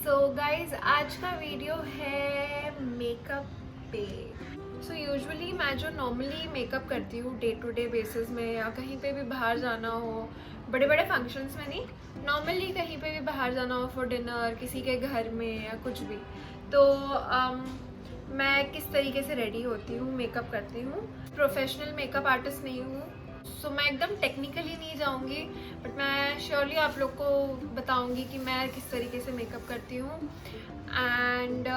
So guys आज का video है मेकअप पे। सो यूजुअली मैं जो नॉर्मली मेकअप करती हूँ डे टू डे बेसिस में या कहीं पे भी बाहर जाना हो, बड़े बड़े फंक्शंस में नहीं, नॉर्मली कहीं पे भी बाहर जाना हो फॉर डिनर, किसी के घर में या कुछ भी, तो मैं किस तरीके से रेडी होती हूँ, मेकअप करती हूँ। प्रोफेशनल मेकअप आर्टिस्ट नहीं हूँ, सो मैं एकदम टेक्निकली नहीं जाऊँगी, बट मैं श्योरली आप लोग को बताऊँगी कि मैं किस तरीके से मेकअप करती हूँ। And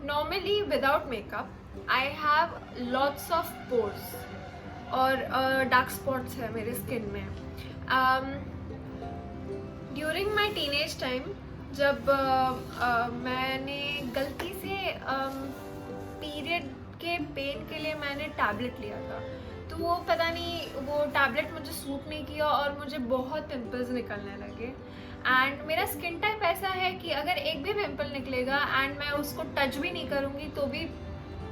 normally without makeup I have lots of pores और डार्क स्पॉट्स है मेरे स्किन में। ड्यूरिंग माई टीनेज टाइम जब मैंने गलती से पीरियड के पेन के लिए मैंने टैबलेट लिया था, तो वो पता नहीं वो टैबलेट मुझे सूट नहीं किया और मुझे बहुत पिंपल्स निकलने लगे। एंड मेरा स्किन टाइप ऐसा है कि अगर एक भी पिंपल निकलेगा एंड मैं उसको टच भी नहीं करूँगी तो भी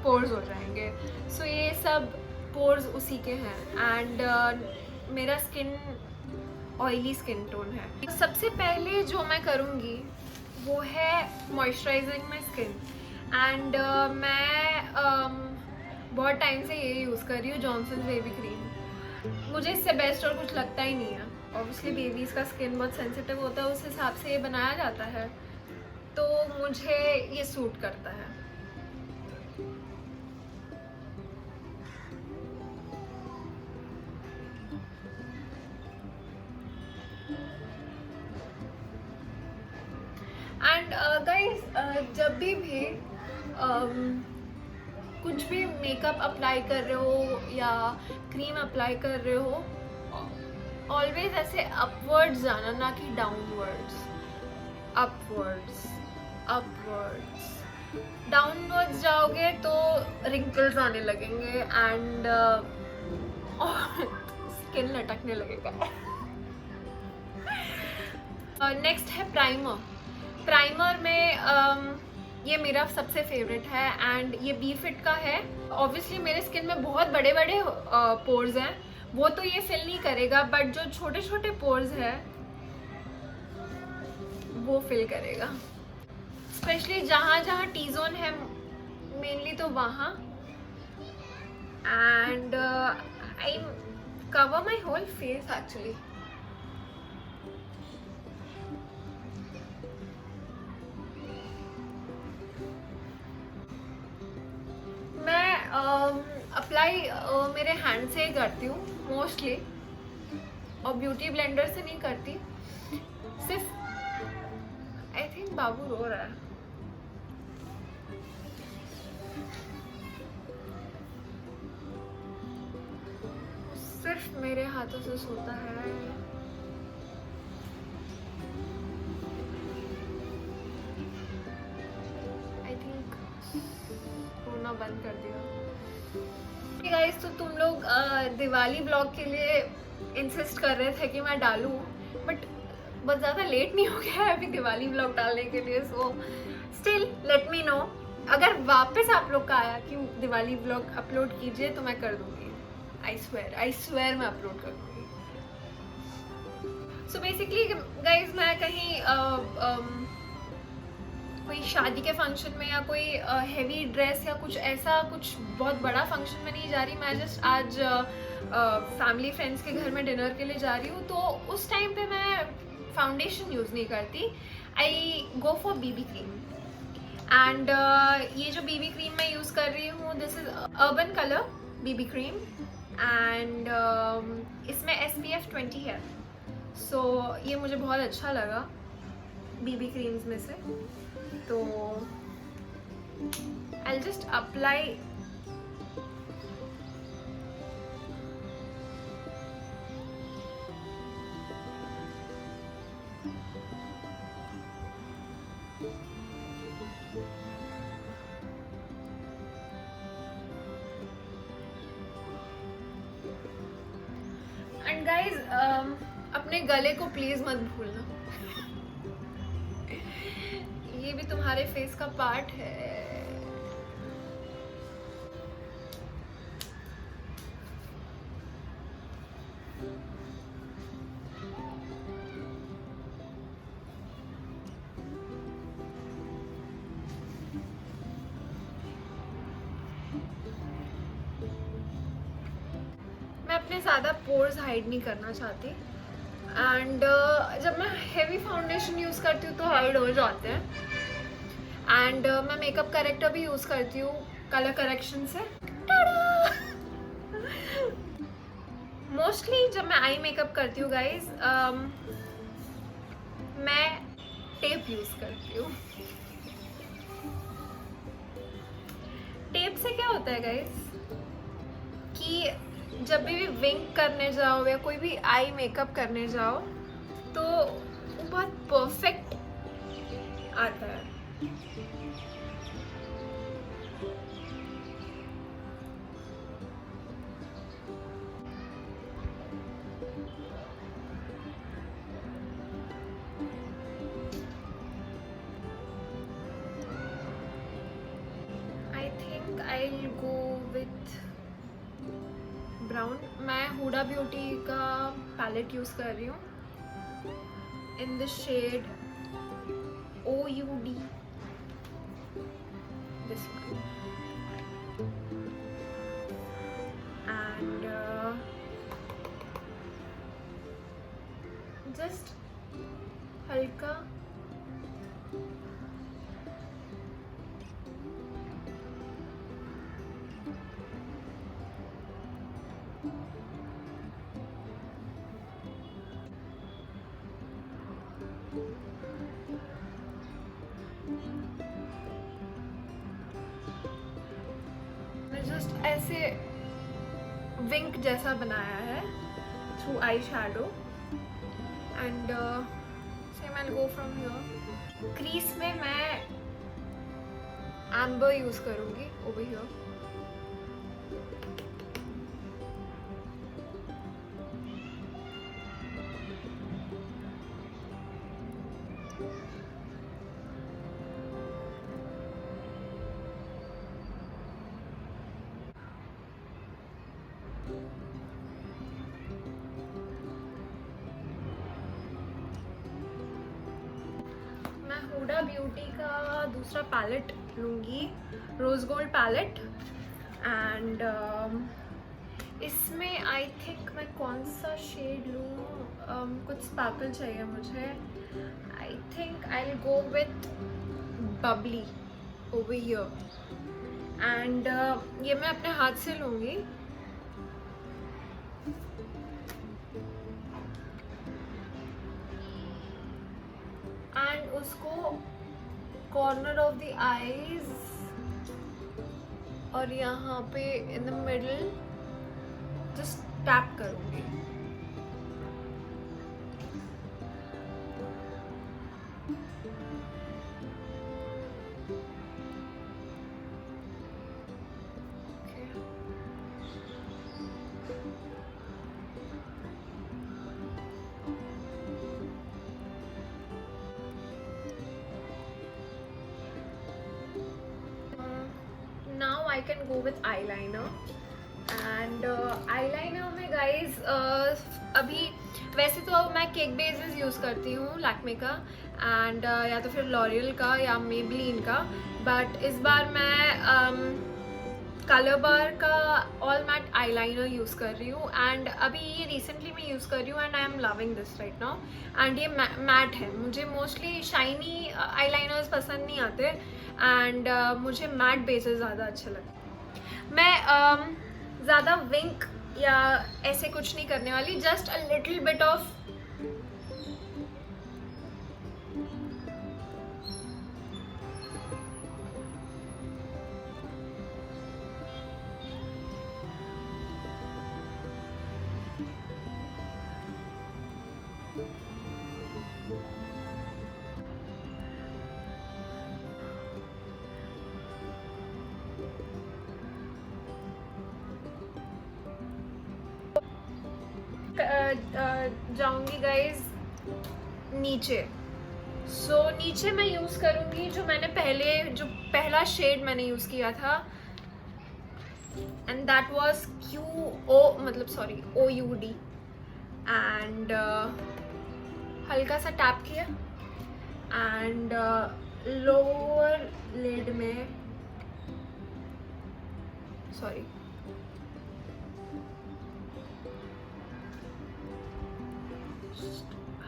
पोर्स हो जाएंगे। सो ये सब पोर्स उसी के हैं। एंड मेरा स्किन ऑयली स्किन टोन है। सबसे पहले जो मैं करूँगी वो है मॉइस्चराइजिंग माई स्किन। एंड मैं बहुत टाइम से ये यूज़ कर रही हूँ, जॉनसन बेबी क्रीम। मुझे इससे बेस्ट और कुछ लगता ही नहीं है। ऑब्वियसली बेबीज़ का स्किन बहुत सेंसिटिव होता है, उस हिसाब से ये बनाया जाता है, तो मुझे ये सूट करता है। एंड गाइस जब भी कुछ भी मेकअप अप्लाई कर रहे हो या क्रीम अप्लाई कर रहे हो, ऑलवेज ऐसे अपवर्ड्स जाना, ना कि डाउनवर्ड्स। अपवर्ड्स अपवर्ड्स डाउनवर्ड्स जाओगे तो रिंकल्स आने लगेंगे एंड स्किन लटकने लगेगा। नेक्स्ट है प्राइमर। प्राइमर में ये मेरा सबसे फेवरेट है एंड ये बी फिट का है। ऑब्वियसली मेरे स्किन में बहुत बड़े बड़े पोर्स हैं, वो तो ये फिल नहीं करेगा, बट जो छोटे छोटे पोर्स हैं वो फिल करेगा। स्पेशली जहाँ जहाँ टी जोन है मेनली, तो वहाँ। And I cover my whole face actually. Apply मेरे हैंड से ही करती हूँ मोस्टली, और ब्यूटी ब्लेंडर से नहीं करती। सिर्फ आई थिंक बाबू रो रहा है। सिर्फ मेरे हाथों से सोता है। आई थिंक रोना बंद कर दिया। गाइस, तो तुम लोग दिवाली ब्लॉग के लिए इंसिस्ट कर रहे थे कि मैं डालूं, बट बहुत ज़्यादा लेट नहीं हो गया है अभी दिवाली ब्लॉग डालने के लिए। So still let me know, अगर वापस आप लोग का आया कि दिवाली ब्लॉग अपलोड कीजिए तो मैं कर दूंगी। आई स्वेयर मैं अपलोड कर दूंगी। सो बेसिकली गाइज, मैं कहीं कोई शादी के फंक्शन में या कोई हेवी ड्रेस या कुछ ऐसा कुछ बहुत बड़ा फंक्शन में नहीं जा रही। मैं जस्ट आज फैमिली फ्रेंड्स के घर में डिनर के लिए जा रही हूँ, तो उस टाइम पे मैं फाउंडेशन यूज़ नहीं करती। I go for BB cream. And ये जो बीबी क्रीम मैं यूज़ कर रही हूँ, this is Urban Color BB cream. And इसमें SPF 20 है। सो ये मुझे बहुत अच्छा लगा बीबी क्रीम्स में से। तो I'll just apply and guys अपने गले को प्लीज मत भूलना। ये भी तुम्हारे फेस का पार्ट है। अपने ज़्यादा पोर्स हाइड नहीं करना चाहती, एंड जब मैं हेवी फाउंडेशन यूज़ करती हूँ तो हाइड हो जाते हैं। एंड मैं मेकअप करेक्टर भी यूज़ करती हूँ कलर करेक्शन से। मोस्टली जब मैं आई मेकअप करती हूँ गाइज, मैं टेप यूज़ करती हूँ। टेप से क्या होता है गाइज कि जब भी विंक करने जाओ या कोई भी आई मेकअप करने जाओ तो वो बहुत परफेक्ट आता है। I think I will go with brown. मैं हुडा ब्यूटी का पैलेट यूज़ कर रही हूँ in the shade OUD, this one, and just हल्का जस्ट ऐसे विंक जैसा बनाया है through eye shadow, and same I go from here. Crease में मैं एम्बर यूज करूंगी ओवर हियर। हुडा ब्यूटी का दूसरा पैलेट लूँगी, रोज गोल्ड पैलेट, एंड इसमें आई थिंक मैं कौन सा शेड लूँ, कुछ स्पार्कल चाहिए मुझे। आई think I will go with Babli over here, and ये मैं अपने हाथ से लूँगी। एंड उसको कॉर्नर ऑफ द आईज और यहाँ पे in the middle just tap करूँगी। Now I can go with eyeliner, and eyeliner में guys अभी वैसे तो मैं केक बेसेस यूज़ करती हूँ लैक्मे का, एंड या तो फिर लॉरियल का या मेबलिन का, बट इस बार मैं कलर बार का ऑल मैट आईलाइनर यूज़ कर रही हूँ, एंड अभी ये रिसेंटली मैं यूज़ कर रही हूँ, and I am loving this right now. And ये मैट है, मुझे मोस्टली शाइनी आईलाइनर्स पसंद नहीं आते, एंड मुझे मैट बेसेस ज़्यादा अच्छे लगते। मैं ज़्यादा विंक या ऐसे कुछ नहीं करने वाली, just a little bit of जाऊंगी गाइज नीचे। नीचे मैं यूज़ करूंगी जो मैंने पहला शेड मैंने यूज़ किया था, and that was OUD, and हल्का सा टैप किया, एंड लोअर लिड में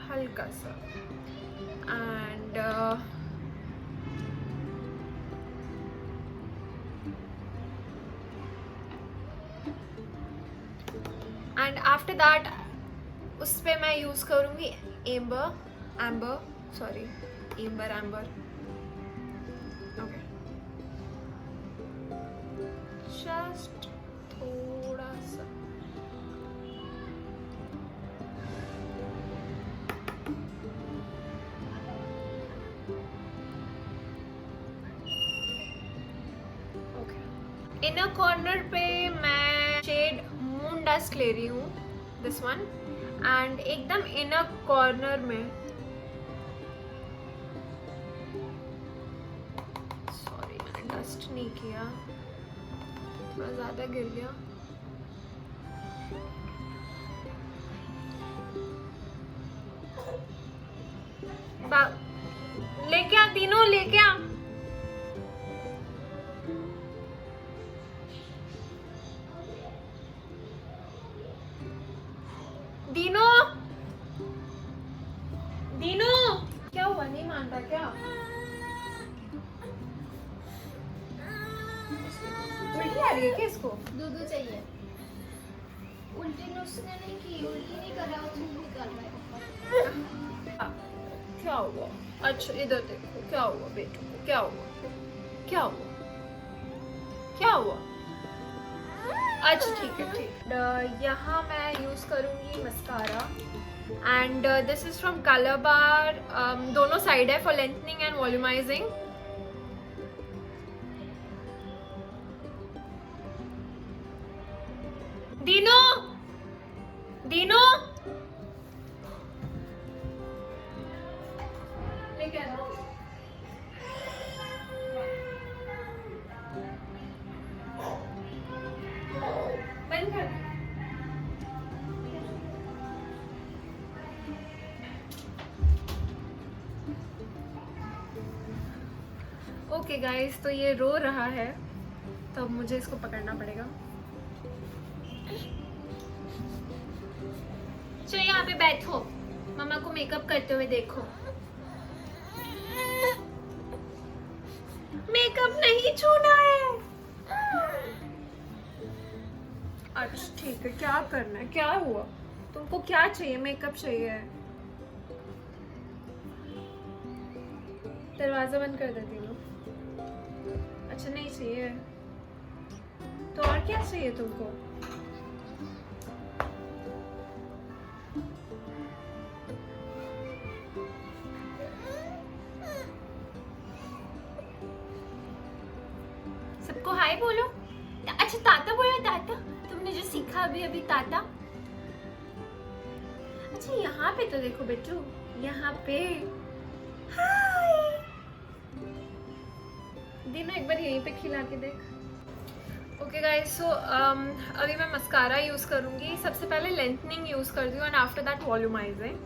हल्का सा एंड आफ्टर दैट उस पे मैं यूज करूंगी एम्बर ओके, जस्ट थोड़ा सा ओके। इनर कॉर्नर पे मैं शेड मून डस्ट ले रही हूँ, दिस वन, एंड एकदम इनर कॉर्नर में, सॉरी मैंने डस्ट नहीं किया, थोड़ा ज्यादा गिर गया। लेके आ तीनों, लेके आ। दीनो दीनो क्या हुआ, नहीं मानता क्या? उल्टी आ रही है क्या इसको? दूध चाहिए। उल्टी उसने नहीं की, उल्टी नहीं कर रहा, वो कर रहा है। क्या हुआ? अच्छा इधर देखो, क्या हुआ बेटू को, क्या हुआ, क्या हुआ, क्या हुआ? अच्छा ठीक है, ठीक। यहाँ मैं यूज करूंगी mascara and this is from Colorbar, दोनों साइड है फॉर लेंथनिंग एंड वॉल्यूमाइजिंग। दीनो दीनो लेके आना, बंद कर। ओके गाइस, तो ये रो रहा है, तो अब मुझे इसको पकड़ना पड़ेगा। चलो यहाँ पे बैठो, मम्मा को मेकअप करते हुए देखो। मेकअप नहीं छूना है। अच्छा ठीक है, क्या करना है, क्या हुआ तुमको, क्या चाहिए? मेकअप चाहिए? दरवाजा बंद कर देती हूँ। अच्छा नहीं चाहिए तो और क्या चाहिए तुमको? सबको हाय बोलो। अच्छा ताता बोलो, ताता, तुमने जो सीखा अभी अभी, ताता। अच्छा यहाँ पे तो देखो बेटू, यहाँ पे हाय। दीनो एक बार यहीं पे खिला के देख। ओके गाइस, सो अभी मैं मस्कारा यूज करूंगी। सबसे पहले लेंथनिंग यूज करती हूँ and after that volumising.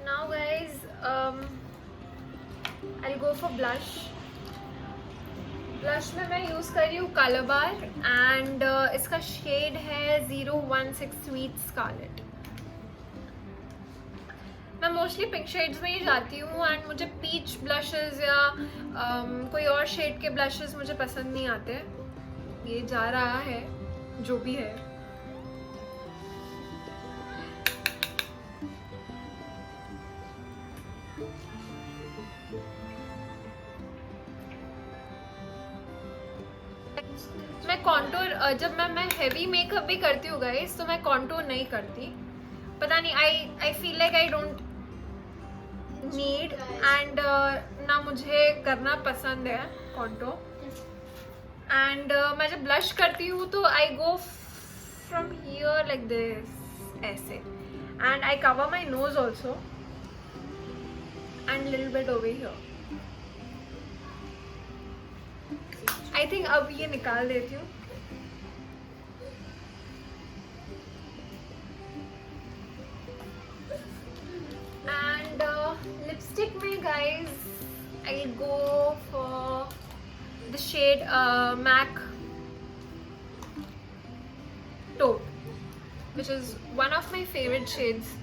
Now guys I go for blush. Blush में मैं यूज कर रही हूँ कलर बार एंड इसका शेड है 016 स्वीट स्कारलेट। मैं मोस्टली पिंक शेड्स में ही जाती हूँ एंड मुझे पीच ब्लशेस या कोई और शेड के ब्लशेस मुझे पसंद नहीं आते। ये जा रहा है जो भी है। मैं कॉन्टूर, जब मैं हेवी मेकअप भी करती हूँ गाइस, तो मैं कॉन्टूर नहीं करती, पता नहीं, I feel like I don't need and ना मुझे करना पसंद है कॉन्टूर। एंड मैं जब ब्लश करती हूँ तो I go from here like this, ऐसे, and I cover my nose also and little bit over here. I think अब ये निकाल देती हूँ। एंड लिपस्टिक में guys I go for the shade MAC Taupe, which is one of my favorite shades.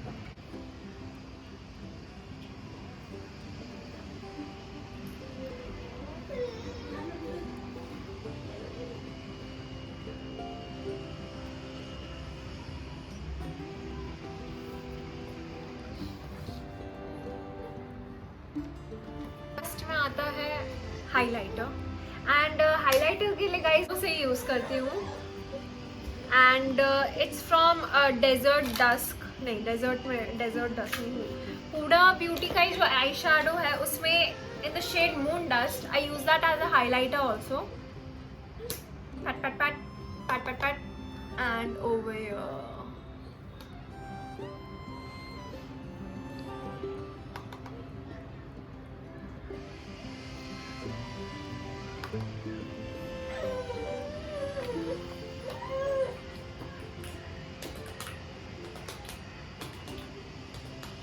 First में आता है highlighter, and highlighter के लिए गाइस उसे यूज करती हूँ, and it's from desert dusk, नहीं डेजर्ट डस्क नहीं, हुडा ब्यूटी का ही जो आई शैडो है उसमें in the shade moon dust, I use that as a highlighter also. Pat pat pat pat pat pat, and over here.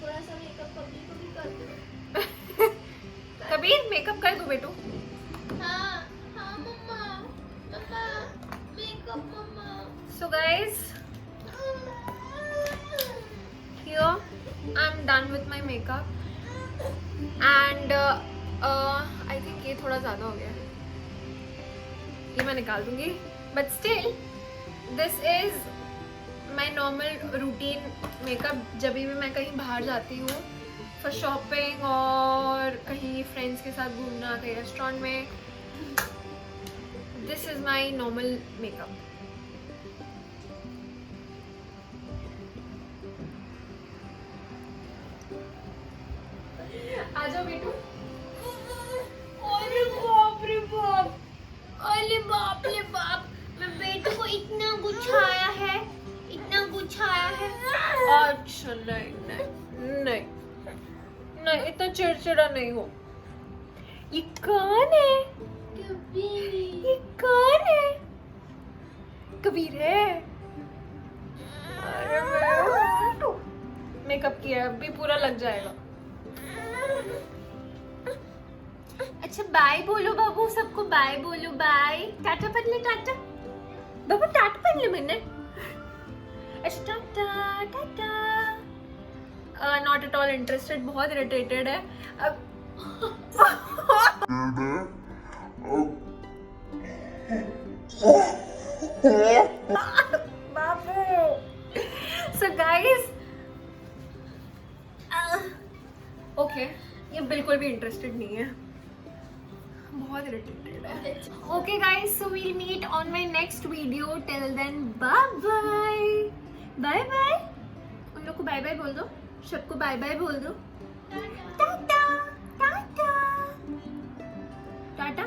थोड़ा सा makeup कभी कभी कर दो. कबीर मेकअप कर दो बेटू. हाँ हाँ मम्मा, मम्मा मेकअप मम्मा. So guys, here I'm done with my makeup, and I think ये थोड़ा ज़्यादा हो गया है, ये मैं निकाल दूंगी, but still this is my normal routine makeup जब भी मैं कहीं बाहर जाती हूँ for shopping और कहीं friends के साथ घूमना, कहीं रेस्टोरेंट में. This is my normal makeup. आ जाओ बेटू. अरे बाप रे बाप, अरे बाप रे बाप, मैं बेटू को इतना गुच्छाया है, इतना गुच्छाया है. अच्छा नहीं नहीं नहीं नहीं, इतना चिड़चिड़ा नहीं हो. ये कौन है? कभी ये कौन है? कबीर है. अरे मेकअप किया है, अभी पूरा लग जाएगा. अच्छा बाय बोलो बाबू, सबको बाय बोलो, बाय टाटा पहले, टाटा बाबू, टाटा पहले मैंने. अच्छा Tata Tata. Not at all interested, बहुत इरिटेटेड है अब. बाबू. सो गाइस, ओके ये बिल्कुल भी इंटरेस्टेड नहीं है, बहुत इरिटेटेड है. Okay guys, so we'll meet on my next video. Till then bye bye. Bye bye. उन लोग को बाय बाय बोल दो, सबको बाय बाय बोल दो. Tata tata tata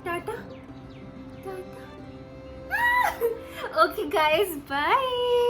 tata tata. Okay guys, bye.